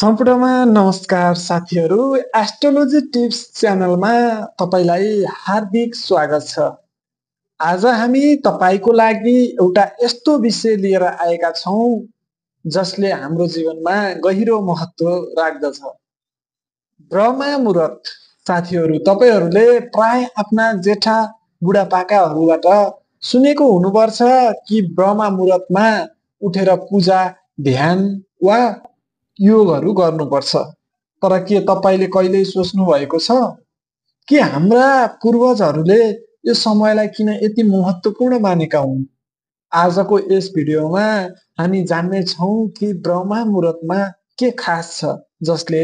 सम्पूर्णमा नमस्कार साथीहरू। एस्ट्रोलोजी टिप्स च्यानलमा तपाईलाई हार्दिक स्वागत छ। आज हामी तपाईको लागि एउटा यस्तो विषय लिएर आएका छौं जसले हाम्रो जीवनमा गहिरो महत्व राख्दछ। ब्रह्मा मुहूर्त। साथीहरू, तपाईहरूले प्राय आफ्ना जेठा बुढापाकाहरूबाट सुनेको हुनुपर्छ कि ब्रह्मा मुहूर्तमा उठेर पूजा, ध्यान वा योगहरू गर्नुपर्छ। तर के तपाईले कहिल्यै सोच्नु भएको छ कि हाम्रा पूर्वजहरूले यो समयलाई किन यति महत्त्वपूर्ण मानेका हुन्? आजको यस भिडियोमा हामी जान्ने छौं कि ब्रह्मा मुहूर्तमा के खास छ जसले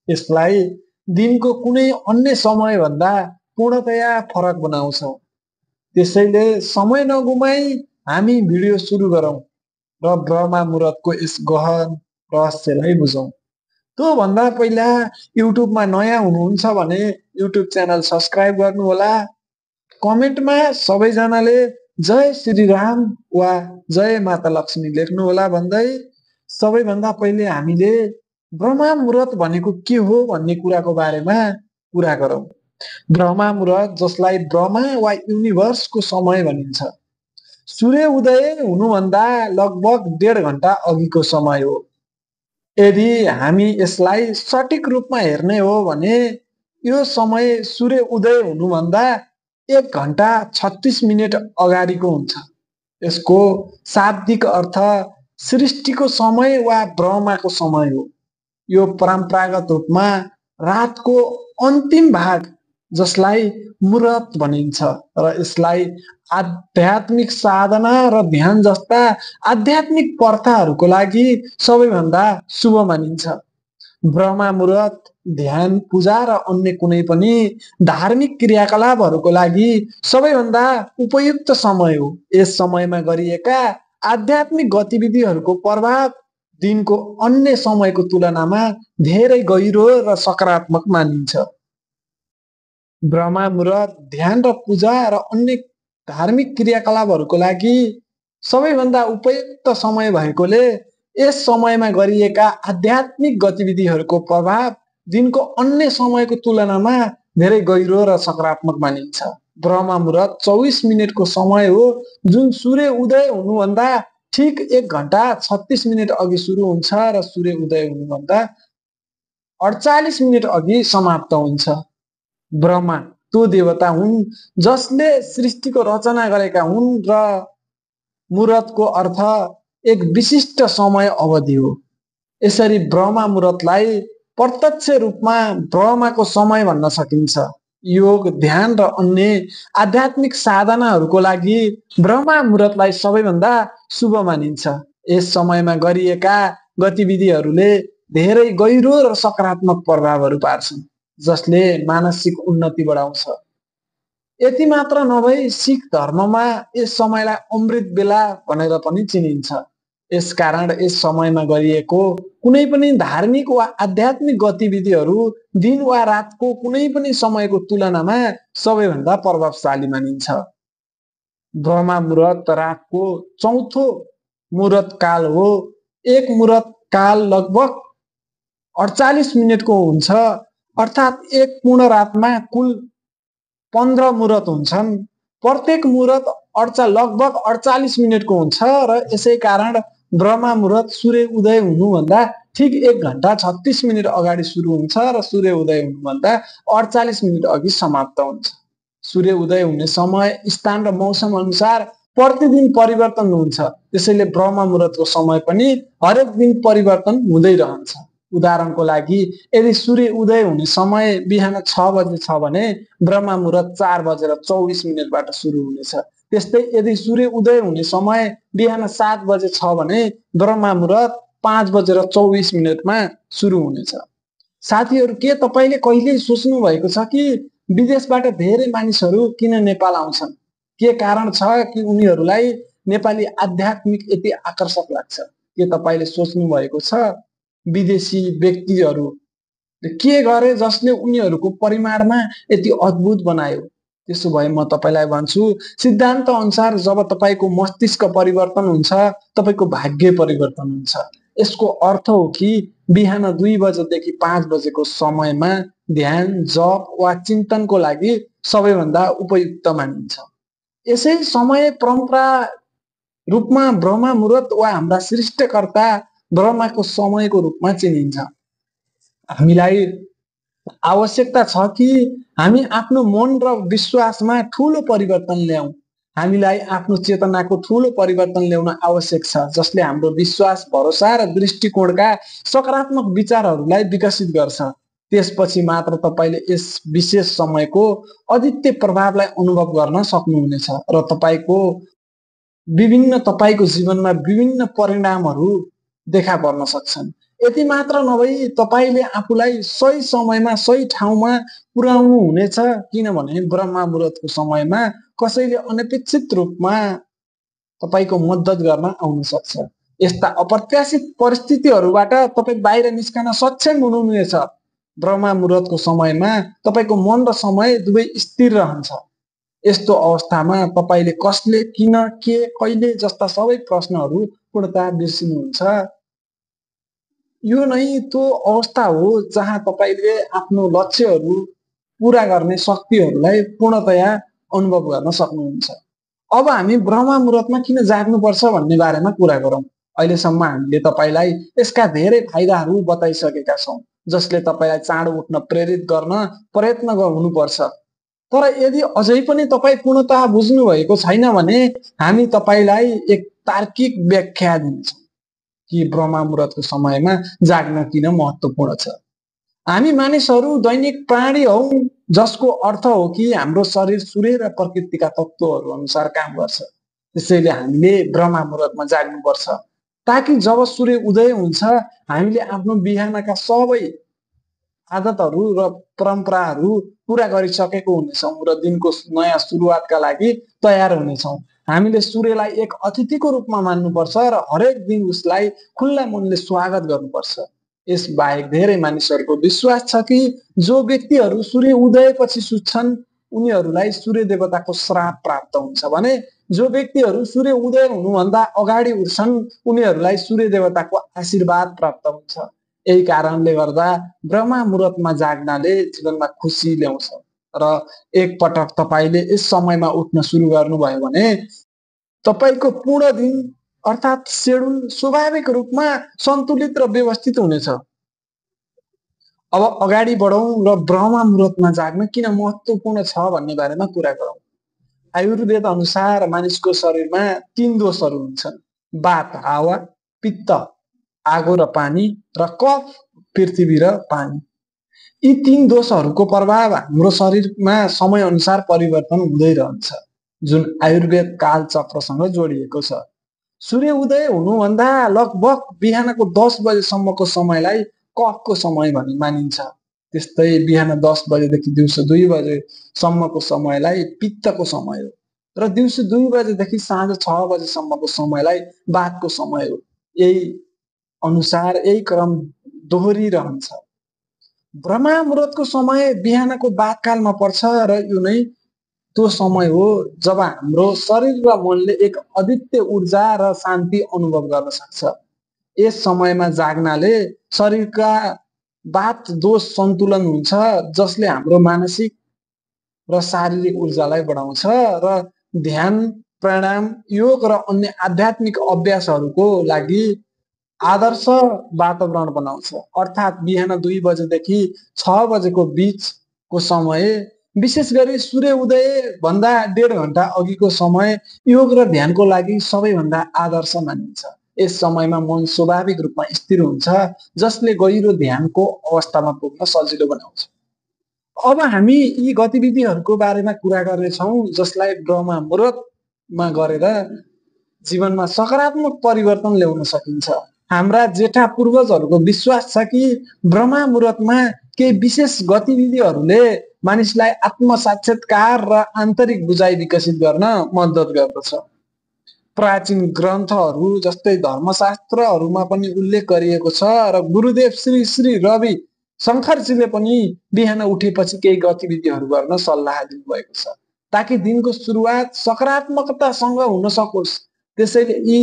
यसलाई दिनको कुनै अन्य समयभन्दा पूर्णतया फरक बनाउँछ। त्यसैले समय नगुमाई हामी भिडियो सुरु गरौँ र ब्रह्मा मुहूर्तको यस गहन रहस्यलाई बुझौँ। त्यो भन्दा पहिला युट्युबमा नयाँ हुनुहुन्छ भने युट्युब च्यानल सब्स्क्राइब गर्नुहोला। कमेन्टमा सबैजनाले जय श्री राम वा जय माता लक्ष्मी लेख्नुहोला भन्दै सबैभन्दा पहिले हामीले ब्रह्मा मुहूर्त भनेको के हो भन्ने कुराको बारेमा कुरा गरौँ। ब्रह्मा मुहूर्त, जसलाई ब्रह्मा वा युनिभर्सको समय भनिन्छ, सूर्य उदय हुनुभन्दा लगभग 1.5 घण्टा अघिको समय हो। यदि हामी यसलाई सठिक रूपमा हेर्ने हो भने यो समय सूर्य उदय हुनुभन्दा 1 घण्टा 36 मिनेट अगाडिको हुन्छ। यसको शाब्दिक अर्थ सृष्टिको समय वा ब्रह्माको समय हो। यो परम्परागत रूपमा रातको अन्तिम भाग जसलाई मुहूर्त भनिन्छ र यसलाई आध्यात्मिक साधना र ध्यान जस्ता आध्यात्मिक प्रथाहरूको लागि सबैभन्दा शुभ मानिन्छ। ब्रह्मा मुहूर्त ध्यान, पूजा र अन्य कुनै पनि धार्मिक क्रियाकलापहरूको लागि सबैभन्दा उपयुक्त समय हो। यस समयमा गरिएका आध्यात्मिक गतिविधिहरूको प्रभाव दिनको अन्य समयको तुलनामा धेरै गहिरो र सकारात्मक मानिन्छ। ब्रह्मा मुहूर्त ध्यान र पूजा र अन्य धार्मिक क्रियाकलापहरूको लागि सबैभन्दा उपयुक्त समय भएकोले यस समयमा गरिएका आध्यात्मिक गतिविधिहरूको प्रभाव दिनको अन्य समयको तुलनामा धेरै गहिरो र सकारात्मक मानिन्छ। ब्रह्मा मुहूर्त 24 मिनेटको समय हो, जुन सूर्य उदय हुनुभन्दा ठिक 1 घण्टा 36 मिनेट अघि सुरु हुन्छ र सूर्य उदय हुनुभन्दा 48 मिनेट अघि समाप्त हुन्छ। ब्रह्मा त्यो देवता हुन् जसले सृष्टिको रचना गरेका हुन् र मुहूर्तको अर्थ एक विशिष्ट समय अवधि हो। यसरी ब्रह्मा मुहूर्तलाई प्रत्यक्ष रूपमा ब्रह्माको समय भन्न सकिन्छ। योग, ध्यान र अन्य आध्यात्मिक साधनाहरूको लागि ब्रह्मा मुहूर्तलाई सबैभन्दा शुभ मानिन्छ। यस समयमा गरिएका गतिविधिहरूले धेरै गहिरो र सकारात्मक प्रभावहरू पार्छन् जसले मानसिक उन्नति बढाउँछ। यति मात्र नभई सिख धर्ममा यस समयलाई अमृत बेला भनेर पनि चिनिन्छ। यसकारण यस समयमा गरिएको कुनै पनि धार्मिक वा आध्यात्मिक गतिविधिहरू दिन वा रातको कुनै पनि समयको तुलनामा सबैभन्दा प्रभावशाली मानिन्छ। ब्रह्मा मुहूर्त रातको चौथो मुहूर्त काल हो। एक मुहूर्त काल लगभग 48 मिनेटको हुन्छ, अर्थात् एक पूर्ण रातमा कुल 15 मुहूर्त हुन्छन्। प्रत्येक मुहूर्त लगभग 48 मिनेटको हुन्छ र यसै कारण ब्रह्मा मुहूर्त सूर्य उदय हुनुभन्दा ठिक 1 घण्टा 36 मिनेट अगाडि सुरु हुन्छ र सूर्य उदय हुनुभन्दा 48 मिनेट अघि समाप्त हुन्छ। सूर्य उदय हुने समय, स्थान र मौसम अनुसार प्रतिदिन परिवर्तन हुन्छ। त्यसैले ब्रह्मा मुहूर्तको समय पनि हरेक दिन परिवर्तन हुँदै रहन्छ। उदाहरणको लागि, यदि सूर्य उदय हुने समय बिहान 6 बजे छ भने ब्रह्मा मुहूर्त 4:24 मिनेटबाट सुरु हुनेछ। त्यस्तै यदि सूर्य उदय हुने समय बिहान 7 बजे छ भने ब्रह्मा मुहूर्त 5:24 मिनेटमा सुरु हुनेछ। साथीहरू, के तपाईले कहिल्यै सोच्नु भएको छ कि विदेशबाट धेरै मानिसहरू किन नेपाल आउँछन्? के कारण छ कि उनीहरूलाई नेपाली आध्यात्मिक यति आकर्षक लाग्छ? के तपाईले सोच्नु भएको छ विदेशी व्यक्तिहरू के गरे जसले उनीहरूको परिमाणमा यति अद्भुत बनायो? त्यसो भए म तपाईलाई भन्छु, सिद्धान्त अनुसार जब तपाईको मस्तिष्क परिवर्तन हुन्छ, तपाईको भाग्य परिवर्तन हुन्छ। यसको अर्थ हो कि बिहान 2 बजेदेखि 5 बजेको समयमा ध्यान, जप वा चिन्तनको लागि सबैभन्दा उपयुक्त मानिन्छ। यसै समय परम्परा रूपमा ब्रह्म मुहूर्त वा हाम्रा सृष्टिकर्ता ब्रह्माको समयको रूपमा चिनिन्छ। हामीलाई आवश्यकता छ कि हामी आफ्नो मन र विश्वासमा ठूलो परिवर्तन ल्याउँ। हामीलाई आफ्नो चेतनाको ठूलो परिवर्तन ल्याउन आवश्यक छ, जसले हाम्रो विश्वास, भरोसा र दृष्टिकोणका सकारात्मक विचारहरूलाई विकसित गर्छ। त्यसपछि मात्र तपाईले यस विशेष समयको अद्वितीय प्रभावलाई अनुभव गर्न सक्नुहुनेछ र तपाईको जीवनमा विभिन्न परिणामहरू देखा पर्न सक्छन्। यति मात्र नभई तपाईले आफूलाई सही समयमा सही ठाउँमा पुर्याउनु हुनेछ, किनभने ब्रह्म मुहूर्तको समयमा कसैले अनपेक्षित रूपमा तपाईको मद्दत गर्न आउन सक्छ। यस्ता अप्रत्याशित परिस्थितिहरूबाट तपाई बाहिर निस्कन सक्षम हुनुहुनेछ। ब्रह्म मुहूर्तको समयमा तपाईको मन र समय दुवै स्थिर रहन्छ। यस्तो अवस्थामा तपाईले कसले, किन, के, कहिले जस्ता सबै प्रश्नहरू पूर्णतः बिर्सिनुहुन्छ। यो नै त्यो अवस्था हो जहाँ तपाईले आफ्नो लक्ष्यहरू पूरा गर्ने शक्तिहरूलाई पूर्णतया अनुभव गर्न सक्नुहुन्छ। अब हामी ब्रह्म मुहूर्तमा किन जाग्नुपर्छ भन्ने बारेमा कुरा गरौँ। अहिलेसम्म हामीले तपाईलाई यसका धेरै फाइदाहरू बताइसकेका छौँ, जसले तपाईलाई चाँडो उठ्न प्रेरित गर्न प्रयत्न गर्नुपर्छ। तर यदि अझै पनि तपाई पूर्णतः बुझ्नु भएको छैन भने हामी तपाईलाई एक तार्किक व्याख्या दिन्छौँ कि ब्रह्म मुहूर्तको समयमा जाग्न किन महत्त्वपूर्ण छ। हामी मानिसहरू दैनिक प्राणी हौं, जसको अर्थ हो कि हाम्रो शरीर सूर्य र प्रकृतिका तत्त्वहरू अनुसार काम गर्छ। त्यसैले हामीले ब्रह्म मुहूर्तमा जाग्नुपर्छ, ताकि जब सूर्य उदय हुन्छ हामीले आफ्नो बिहानका सबै आदतहरू र परम्पराहरू पूरा गरिसकेको हुनेछौँ र दिनको नयाँ सुरुवातका लागि तयार हुनेछौँ। हामीले सूर्यलाई एक अतिथिको रूपमा मान्नुपर्छ र हरेक दिन उसलाई खुल्ला मनले स्वागत गर्नुपर्छ। यस बाहेक धेरै मानिसहरूको विश्वास छ कि जो व्यक्तिहरू सूर्य उदयपछि सुत्छन् उनीहरूलाई सूर्य देवताको श्राप प्राप्त हुन्छ भने जो व्यक्तिहरू सूर्य उदय हुनुभन्दा अगाडि उठ्छन् उनीहरूलाई सूर्य देवताको आशीर्वाद प्राप्त हुन्छ। यही कारणले गर्दा ब्रह्म मुहूर्तमा जाग्नाले जीवनमा खुसी ल्याउँछ र एक पटक तपाईले यस समयमा उठ्न सुरु गर्नुभयो भने तपाईको पूर्ण दिन अर्थात् शेड्युल स्वाभाविक रूपमा सन्तुलित र व्यवस्थित हुनेछ। अब अगाडि बढौं र ब्रह्म मुहूर्तमा जाग्न किन महत्त्वपूर्ण छ भन्ने बारेमा कुरा गरौँ। आयुर्वेद अनुसार मानिसको शरीरमा 3 दोषहरू हुन्छन्: वात हावा, पित्त आगो र पानी, र कफ पृथ्वी र पानी। यी 3 दोषहरूको प्रभाव हाम्रो शरीरमा समय अनुसार परिवर्तन हुँदै रहन्छ, जुन आयुर्वेद काल चक्रसँग जोडिएको छ। सूर्य उदय हुनुभन्दा लगभग बिहानको 10 बजेसम्मको समयलाई कफको समय भनी मानिन्छ। त्यस्तै बिहान 10 बजेदेखि दिउँसो 2 बजेसम्मको समयलाई पित्तको समय हो र दिउँसो 2 बजेदेखि साँझ 6 बजेसम्मको समयलाई वातको समय हो। यही अनुसार यही क्रम दोहोरिरहन्छ। ब्रह्म मुहूर्तको समय बिहानको वातकालमा पर्छ र यो नै त्यो समय हो जब हाम्रो शरीर र मनले एक अद्वितीय ऊर्जा र शान्ति अनुभव गर्न सक्छ। यस समयमा जाग्नाले शरीरका वात दोष सन्तुलन हुन्छ, जसले हाम्रो मानसिक र शारीरिक ऊर्जालाई बढाउँछ र ध्यान, प्राणायाम, योग र अन्य आध्यात्मिक अभ्यासहरूको लागि आदर्श वातावरण बनाउँछ। अर्थात् बिहान 2 बजेदेखि 6 बजेको बीचको समय, विशेष गरी सूर्य उदय भन्दा 1.5 घण्टा अघिको समय योग र ध्यानको लागि सबैभन्दा आदर्श मानिन्छ। यस समयमा मन स्वाभाविक रूपमा स्थिर हुन्छ, जसले गहिरो ध्यानको अवस्थामा पुग्न सजिलो बनाउँछ। अब हामी यी गतिविधिहरूको बारेमा कुरा गर्नेछौँ जसलाई ब्रह्म मुहूर्तमा गरेर जीवनमा सकारात्मक परिवर्तन ल्याउन सकिन्छ। हाम्रा जेठा पूर्वजहरूको विश्वास छ कि ब्रह्म मुहूर्तमा केही विशेष गतिविधिहरूले मानिसलाई आत्मसाक्षात्कार र आन्तरिक बुझाइ विकसित गर्न मद्दत गर्दछ। प्राचीन ग्रन्थहरू जस्तै धर्मशास्त्रहरूमा पनि उल्लेख गरिएको छ र गुरुदेव श्री श्री रवि शङ्करजीले पनि बिहान उठेपछि केही गतिविधिहरू गर्न सल्लाह दिनुभएको छ, ताकि दिनको सुरुवात सकारात्मकतासँग हुन सकोस्। त्यसैले यी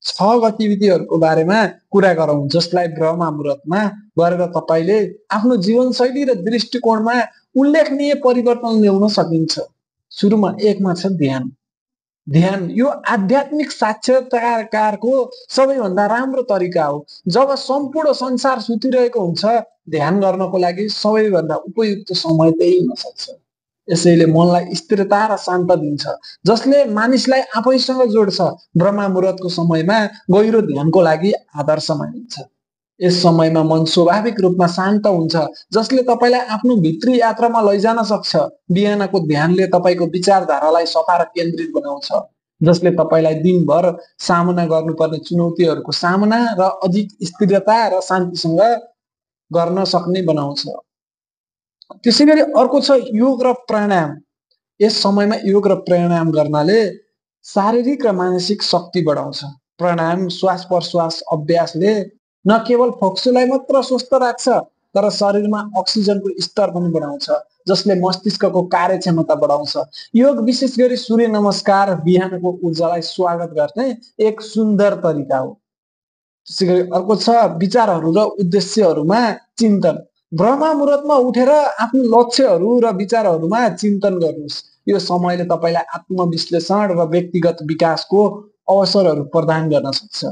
गतिविधिहरूको बारेमा कुरा गरौँ, जसलाई ब्रह्म मुहुर्तमा गरेर तपाईँले आफ्नो जीवनशैली र दृष्टिकोणमा उल्लेखनीय परिवर्तन ल्याउन सकिन्छ। सुरुमा एकमा छ ध्यान। ध्यान यो आध्यात्मिक साक्षात्कारको सबैभन्दा राम्रो तरिका हो। जब सम्पूर्ण संसार सुतिरहेको हुन्छ, ध्यान गर्नको लागि सबैभन्दा उपयुक्त समय त्यही हुन सक्छ। यसैले मनलाई स्थिरता र शान्त दिन्छ, जसले मानिसलाई आफैसँग जोड्छ। ब्रह्म मुहुर्तको समयमा गहिरो ध्यानको लागि आदर्श मानिन्छ। यस समयमा मन स्वाभाविक रूपमा शान्त हुन्छ, जसले तपाईँलाई आफ्नो भित्री यात्रामा लैजान सक्छ। बिहानको ध्यानले तपाईँको विचारधारालाई सफा र केन्द्रित बनाउँछ, जसले तपाईँलाई दिनभर सामना गर्नुपर्ने चुनौतीहरूको सामना र अधिक स्थिरता र शान्तिसँग गर्न सक्ने बनाउँछ। त्यसैगरी अर्को छ योग र प्राणायाम। यस समयमा योग र प्राणायाम गर्नाले शारीरिक र मानसिक शक्ति बढाउँछ। प्राणायाम श्वास प्रश्वास अभ्यासले न केवल फोक्सोलाई मात्र स्वस्थ राख्छ, तर शरीरमा अक्सिजनको स्तर पनि बढाउँछ, जसले मस्तिष्कको कार्यक्षमता बढाउँछ। योग विशेष गरी सूर्य नमस्कार बिहानको ऊर्जालाई स्वागत गर्ने एक सुन्दर तरिका हो। त्यसैगरी अर्को छ विचारहरू र उद्देश्यहरूमा चिन्तन। ब्रह्म मुहुर्तमा उठेर आफ्नो लक्ष्यहरू र विचारहरूमा चिन्तन गर्नुहोस्। यो समयले तपाईँलाई आत्मविश्लेषण र व्यक्तिगत विकासको अवसरहरू प्रदान गर्न सक्छ।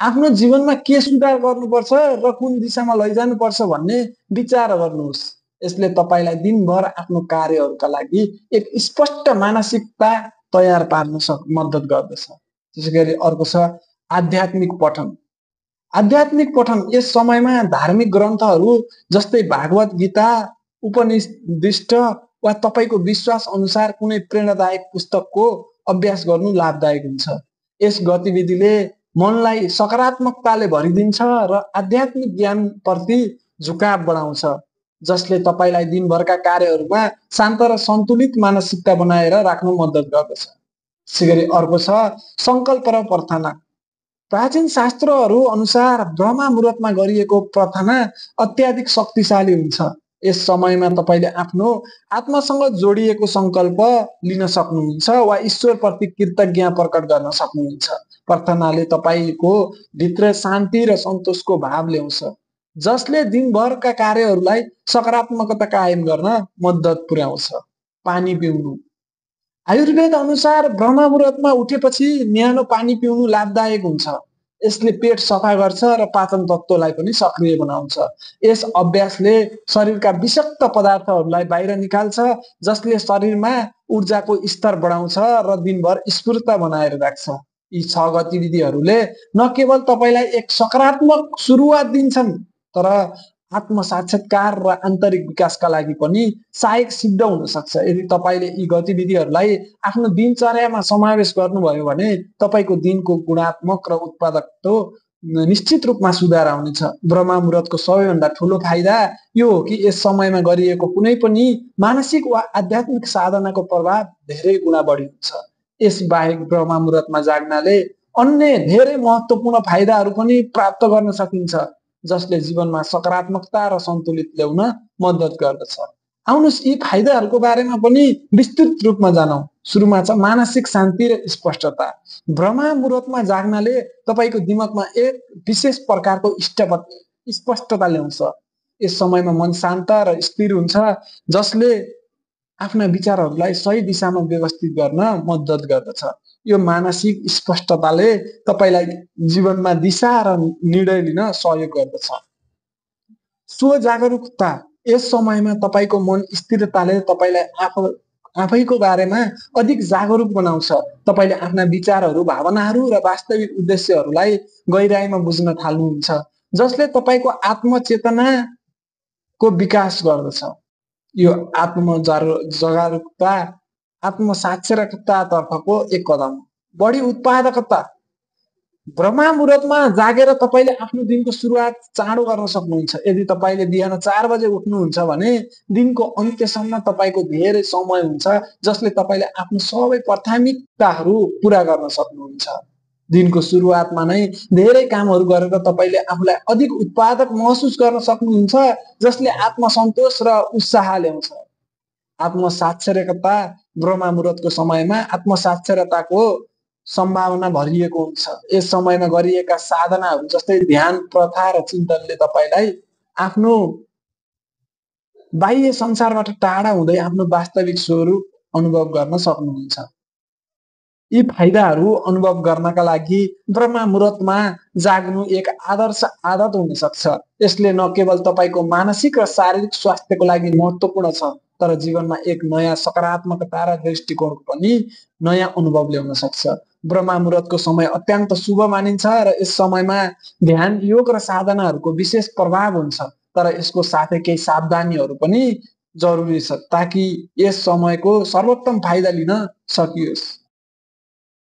आफ्नो जीवनमा के सुधार गर्नुपर्छ र कुन दिशामा लैजानुपर्छ भन्ने विचार गर्नुहोस्। यसले तपाईँलाई दिनभर आफ्नो कार्यहरूका लागि एक स्पष्ट मानसिकता तयार पार्न मद्दत गर्दछ। त्यसैगरी अर्को छ आध्यात्मिक पठन। आध्यात्मिक पठन यस समयमा धार्मिक ग्रन्थहरू जस्तै भागवत गीता, उपनिषद वा तपाईँको विश्वास अनुसार कुनै प्रेरणादायक पुस्तकको अभ्यास गर्नु लाभदायक हुन्छ। यस गतिविधिले मनलाई सकारात्मकताले भरिदिन्छ र आध्यात्मिक ज्ञानप्रति झुकाव बढाउँछ, जसले तपाईँलाई दिनभरका कार्यहरूमा शान्त र सन्तुलित मानसिकता बनाएर राख्न मद्दत गर्दछ। त्यसैगरी अर्को छ सङ्कल्प र प्रार्थना। प्राचीन शास्त्रहरू अनुसार ब्रह्म मुहुर्तमा गरिएको प्रार्थना अत्याधिक शक्तिशाली हुन्छ। यस समयमा तपाईँले आफ्नो आत्मासँग जोडिएको सङ्कल्प लिन सक्नुहुन्छ वा ईश्वरप्रति कृतज्ञता प्रकट गर्न सक्नुहुन्छ। प्रार्थनाले तपाईँको भित्र शान्ति र सन्तोषको भाव ल्याउँछ, जसले दिनभरका कार्यहरूलाई सकारात्मकता कायम गर्न मद्दत पुर्याउँछ। पानी पिउनु। आयुर्वेद अनुसार ब्रह्म मुहुर्तमा उठेपछि न्यानो पानी पिउनु लाभदायक हुन्छ। यसले पेट सफा गर्छ र पाचन तत्त्वलाई पनि सक्रिय बनाउँछ। यस अभ्यासले शरीरका विषाक्त पदार्थहरूलाई बाहिर निकाल्छ, जसले शरीरमा ऊर्जाको स्तर बढाउँछ र दिनभर स्फूर्त बनाएर राख्छ। यी 6 गतिविधिहरूले न केवल तपाईँलाई एक सकारात्मक सुरुवात दिन्छन्, तर आत्मसाक्षात्कार र आन्तरिक विकासका लागि पनि सहायक सिद्ध हुन सक्छ। यदि तपाईँले यी गतिविधिहरूलाई आफ्नो दिनचर्यामा समावेश गर्नुभयो भने तपाईँको दिनको गुणात्मक र उत्पादकता निश्चित रूपमा सुधार आउनेछ। ब्रह्म मुहुर्तको सबैभन्दा ठूलो फाइदा यो हो कि यस समयमा गरिएको कुनै पनि मानसिक वा आध्यात्मिक साधनाको प्रभाव धेरै गुणा बढी हुन्छ। यस बाहेक ब्रह्म मुहुर्तमा जाग्नाले अन्य धेरै महत्त्वपूर्ण फाइदाहरू पनि प्राप्त गर्न सकिन्छ, जसले जीवनमा सकारात्मकता र सन्तुलित ल्याउन मद्दत गर्दछ। आउनुहोस् यी फाइदाहरूको बारेमा पनि विस्तृत रूपमा जानौँ। सुरुमा छ मानसिक शान्ति र स्पष्टता। ब्रह्म मुहुर्तमा जाग्नाले तपाईँको दिमागमा एक विशेष प्रकारको स्पष्टता ल्याउँछ। यस समयमा मन शान्त र स्थिर हुन्छ, जसले आफ्ना विचारहरूलाई सही दिशामा व्यवस्थित गर्न मद्दत गर्दछ। यो मानसिक स्पष्टताले तपाईँलाई जीवनमा दिशा र निर्णय लिन सहयोग गर्दछ। स्वजागरुकता। यस समयमा तपाईँको मन स्थिरताले तपाईँलाई आफैको बारेमा अधिक जागरुक बनाउँछ। तपाईँले आफ्ना विचारहरू, भावनाहरू र वास्तविक उद्देश्यहरूलाई गहिराईमा बुझ्न थाल्नुहुन्छ, जसले तपाईँको आत्मचेतनाको विकास गर्दछ। यो आत्मजागरुकता आत्मसाक्षरतातर्फको एक कदम हो। बढी उत्पादकता। ब्रह्म मुहुर्तमा जागेर तपाईँले आफ्नो दिनको सुरुवात चाँडो गर्न सक्नुहुन्छ। यदि तपाईँले बिहान 4 बजे उठ्नुहुन्छ भने दिनको अन्त्यसम्म तपाईँको धेरै समय हुन्छ, जसले तपाईँले आफ्नो सबै प्राथमिकताहरू पूरा गर्न सक्नुहुन्छ। दिनको सुरुवातमा नै धेरै कामहरू गरेर तपाईँले आफूलाई अधिक उत्पादक महसुस गर्न सक्नुहुन्छ, जसले आत्मसन्तोष र उत्साह ल्याउँछ। आत्मसाक्षरता। ब्रह्म मुहुर्तको समयमा आत्मसाक्षरताको सम्भावना भरिएको हुन्छ। यस समयमा गरिएका साधनाहरू जस्तै ध्यान, प्रथा र चिन्तनले तपाईलाई आफ्नो बाह्य संसारबाट टाढा हुँदै आफ्नो वास्तविक स्वरूप अनुभव गर्न सक्नुहुन्छ। यी फाइदाहरू अनुभव गर्नका लागि ब्रह्म मुहुर्तमा जाग्नु एक आदर्श आदत हुन सक्छ। यसले न केवल तपाईको मानसिक र शारीरिक स्वास्थ्यको लागि महत्त्वपूर्ण छ, तर जीवनमा एक नयाँ सकारात्मकता र दृष्टिकोणको पनि नयाँ अनुभव ल्याउन सक्छ। ब्रह्म मुहुर्तको समय अत्यन्त शुभ मानिन्छ र यस समयमा ध्यान, योग र साधनाहरूको विशेष प्रभाव हुन्छ, तर यसको साथै केही सावधानीहरू पनि जरुरी छ ताकि यस समयको सर्वोत्तम फाइदा लिन सकियोस्।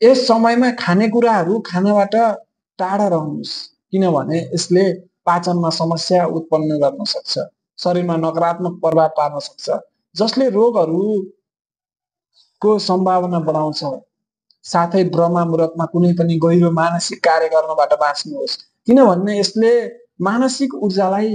यस समयमा खानेकुराहरू खानबाट टाढा रहनुहोस्, किनभने यसले पाचनमा समस्या उत्पन्न गर्न सक्छ, शरीरमा नकारात्मक प्रभाव पार्न सक्छ, जसले रोगहरूको सम्भावना बढाउँछ। साथै ब्रह्म मुहुर्तमा कुनै पनि गहिरो मानसिक कार्य गर्नबाट बाँच्नुहोस्, किनभने यसले मानसिक ऊर्जालाई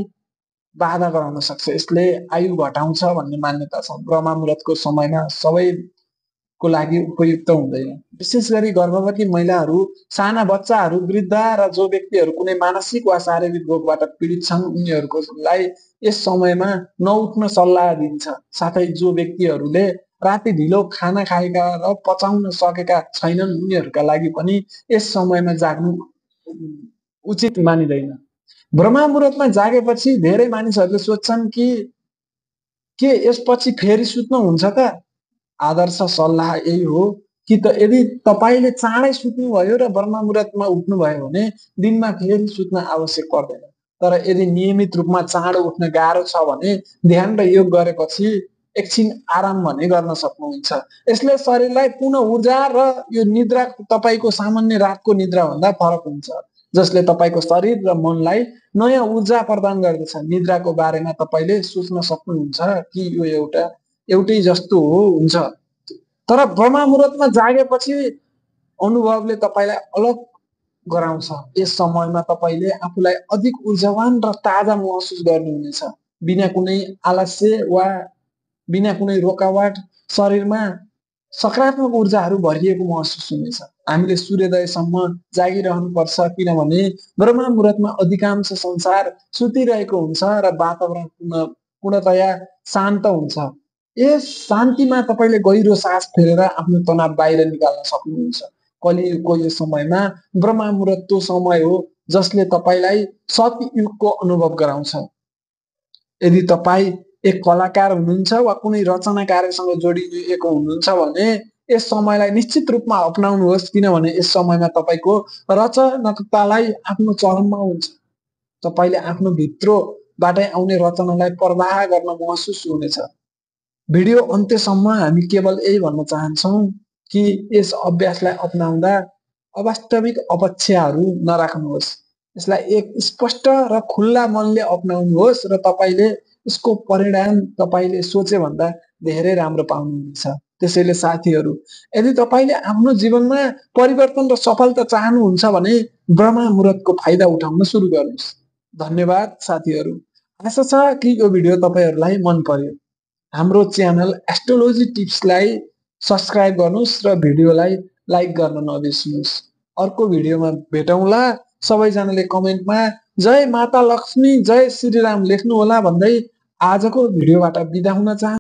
बाधा गराउन सक्छ। यसले आयु घटाउँछ भन्ने मान्यता छ। ब्रह्म मुहुर्तको समयमा सबैको लागि उपयुक्त हुँदैन। विशेष गरी गर्भवती महिलाहरू, साना बच्चाहरू, वृद्ध र जो व्यक्तिहरू कुनै मानसिक वा शारीरिक रोगबाट पीडित छन् उनीहरूको लागि यस समयमा नउठ्न सल्लाह दिन्छ। साथै जो व्यक्तिहरूले राति ढिलो खाना खाएका र पचाउन सकेका छैनन् उनीहरूका लागि पनि यस समयमा जाग्नु उचित मानिँदैन। ब्रह्म मुहुर्तमा जागेपछि धेरै मानिसहरूले सोच्छन् कि के यसपछि फेरि सुत्न हुन्छ त? आदर्श सल्लाह यही हो कि यदि तपाईले चाँडै सुत्नुभयो र ब्रह्म मुहुर्तमा उठ्नुभयो भने दिनमा फेरि सुत्न आवश्यक पर्दैन। तर यदि नियमित रूपमा चाँडो उठ्न गाह्रो छ भने ध्यान र योग गरेपछि एकछिन आराम भने गर्न सक्नुहुन्छ। यसले शरीरलाई पुनः ऊर्जा र यो निद्रा तपाईको सामान्य रातको निद्रा भन्दा फरक हुन्छ, जसले तपाईको शरीर र मनलाई नयाँ ऊर्जा प्रदान गर्दछ। निद्राको बारेमा तपाईले सोच्न सक्नुहुन्छ कि यो एउटै जस्तो हुन्छ, तर ब्रह्म मुहुर्तमा जागेपछि अनुभवले तपाईलाई अलग गराउँछ। यस समयमा तपाईले आफूलाई अधिक ऊर्जावान र ताजा महसुस गर्नुहुनेछ। बिना कुनै आलस्य वा बिना कुनै रोकावट शरीरमा सकारात्मक ऊर्जाहरू भरिएको महसुस हुनेछ। हामीले सूर्योदयसम्म जागिरहनुपर्छ, किनभने ब्रह्म मुहुर्तमा अधिकांश संसार सुतिरहेको हुन्छ र वातावरण पूर्णतया शान्त हुन्छ। यस शान्तिमा तपाईले गहिरो सास फेरेर आफ्नो तनाव बाहिर निकाल्न सक्नुहुन्छ। कलियुगको यो समयमा ब्रह्म मुहुर्त त्यो समय हो जसले तपाईलाई सतयुगको अनुभव गराउँछ। यदि तपाई एक कलाकार हुनुहुन्छ वा कुनै रचना कार्यसँग जोडिएको हुनुहुन्छ भने यस समयलाई निश्चित रूपमा अपनाउनुहोस्, किनभने यस समयमा तपाईको रचनात्मकतालाई आफ्नो चरममा हुन्छ। तपाईले आफ्नो भित्रबाटै आउने रचनालाई प्रवाह गर्न महसुस हुनेछ। भिडियो अन्त्यसम्म हामी केवल यही भन्न चाहन्छौँ कि यस अभ्यासलाई अपनाउँदा अवास्तविक अपेक्षाहरू नराख्नुहोस्। यसलाई एक स्पष्ट र खुल्ला मनले अपनाउनुहोस् र तपाईले यसको परिणाम तपाईले सोचे भन्दा धेरै राम्रो पाउनुहुनेछ। त्यसैले साथीहरू, यदि तपाईले आफ्नो जीवनमा परिवर्तन र सफलता चाहनुहुन्छ भने ब्रह्म मुहुर्तको फाइदा उठाउन सुरु गर्नुहोस्। धन्यवाद साथीहरू। आशा छ कि यो भिडियो तपाईहरूलाई मन पर्यो। हाम्रो च्यानल एस्ट्रोलोजी टिप्सलाई सब्स्क्राइब गर्नुहोस् र भिडियोलाई लाइक गर्न नबिर्सनुहोस्। अर्को भिडियोमा भेटौँला। सबैजनाले कमेन्टमा जय माता लक्ष्मी, जय श्रीराम लेख्नुहोला भन्दै आजको भिडियोबाट बिदा हुन चाहन्छु।